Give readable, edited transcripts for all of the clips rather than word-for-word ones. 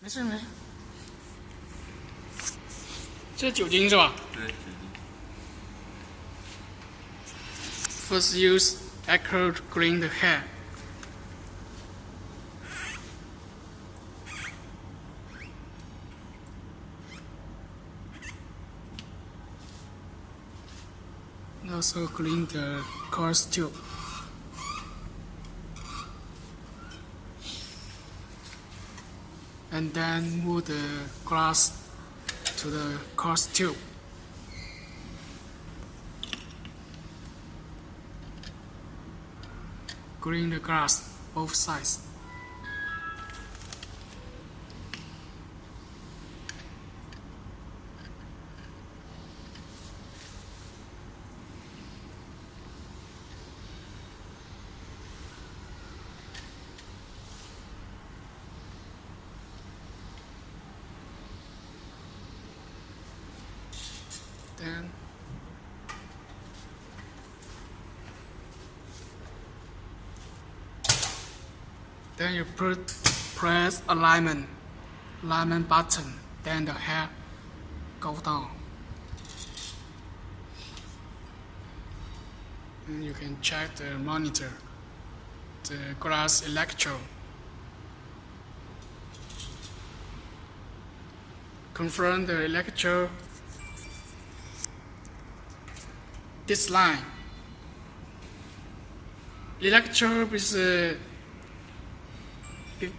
没事没事。这是酒精是吧？对，酒精。First use alcohol to clean the hair. Also clean the course tube. And then move the glass to the course tube. Clean the glass both sides. Then you press alignment button, then the hair go down. And you can check the monitor, the glass electrode. Confirm the electrode. This line. Electrode is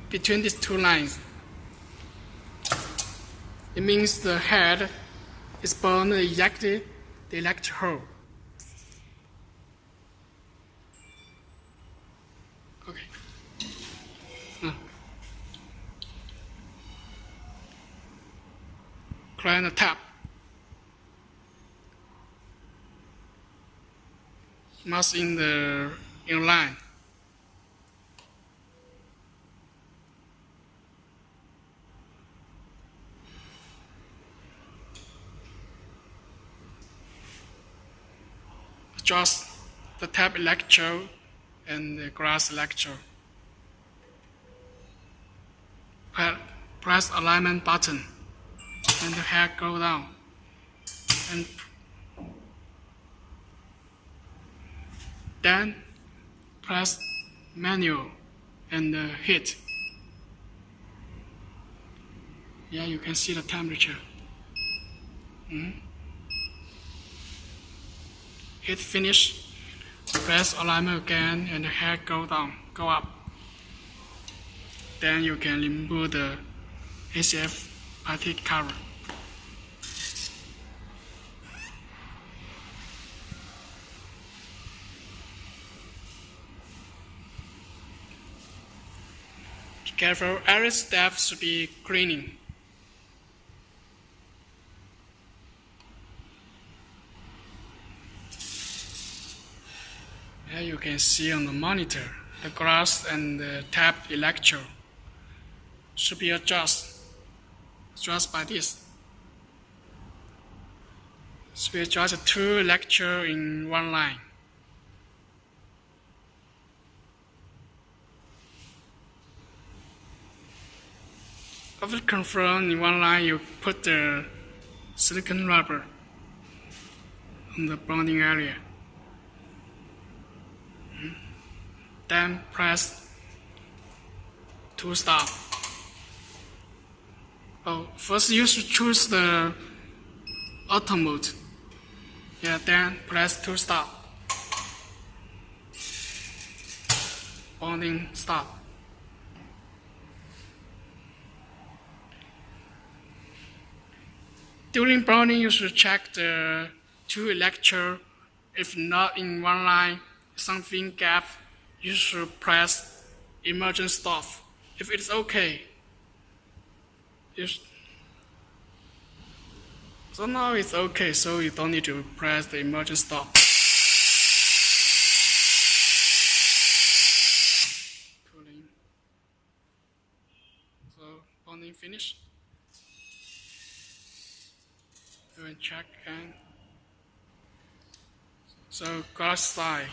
between these two lines. It means the head is burned exactly the electrode. Okay. Clean the tap. Must in line. Adjust the tap electrode and the glass electrode. Press alignment button and the hair go down. And then press manual and hit. Yeah, you can see the temperature. Hit finish. Press alignment again and the hair go up. Then you can remove the ACF plastic cover. Be careful, every step should be cleaning. Here you can see on the monitor, the glass and the tap electrode should be adjusted by this. So we adjust two electrodes in one line. After confirm in one line, you put the silicone rubber on the bonding area. Then press to stop. First you should choose the auto mode. Yeah, then press to stop. Bonding stop. During bonding, you should check the two electrodes. If not in one line, something gap, you should press emergency stop. If it's okay, so now it's okay, so you don't need to press the emergency stop. Cooling. So bonding finished. Go and check and so glass side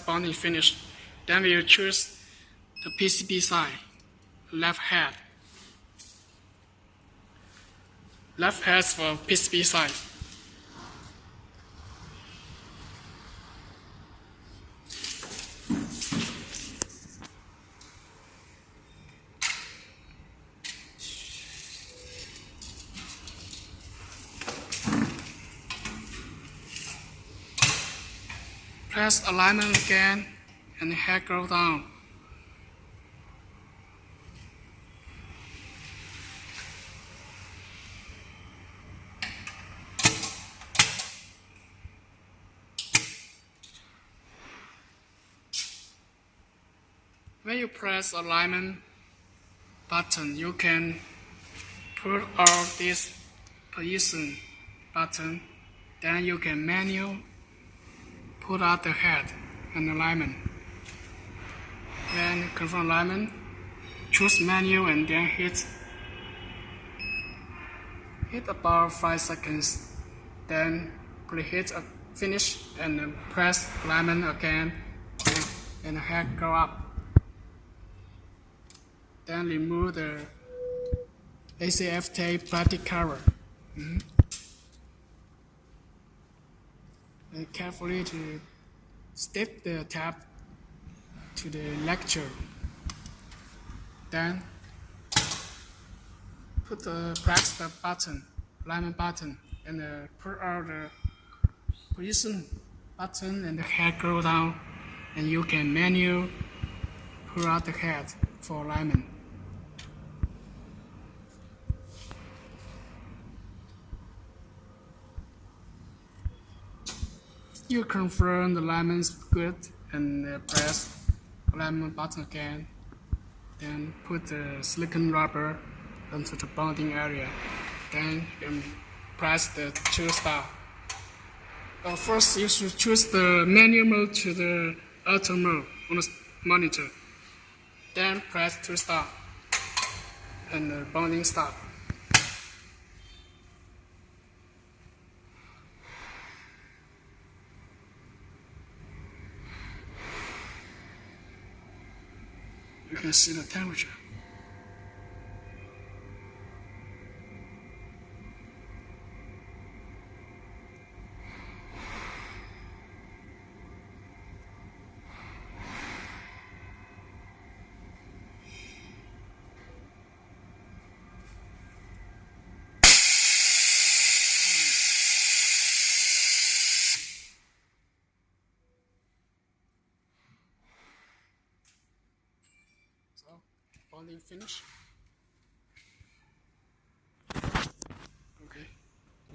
bonding finished. Then we will choose the PCB side, left head. Left has for PCB side. Press alignment again and the head go down. When you press alignment button, you can put out this position button. Then you can manually put out the head and alignment. When confirm alignment, choose menu and then hit about 5 seconds. Then please hit finish and press alignment again and the head go up. Then remove the ACF tape plastic cover. And carefully to stick the tab to the lecture. Then press the button, alignment button, and put out the position button and the head go down, and you can manually pull out the head for alignment. You confirm the alignment is good and press alignment button again. Then put the silicone rubber onto the bonding area. Then you can press the 2-star. First, you should choose the manual mode to the auto mode on the monitor. Then press 2-star and the bonding stop. You can see the temperature. So, bonding finish.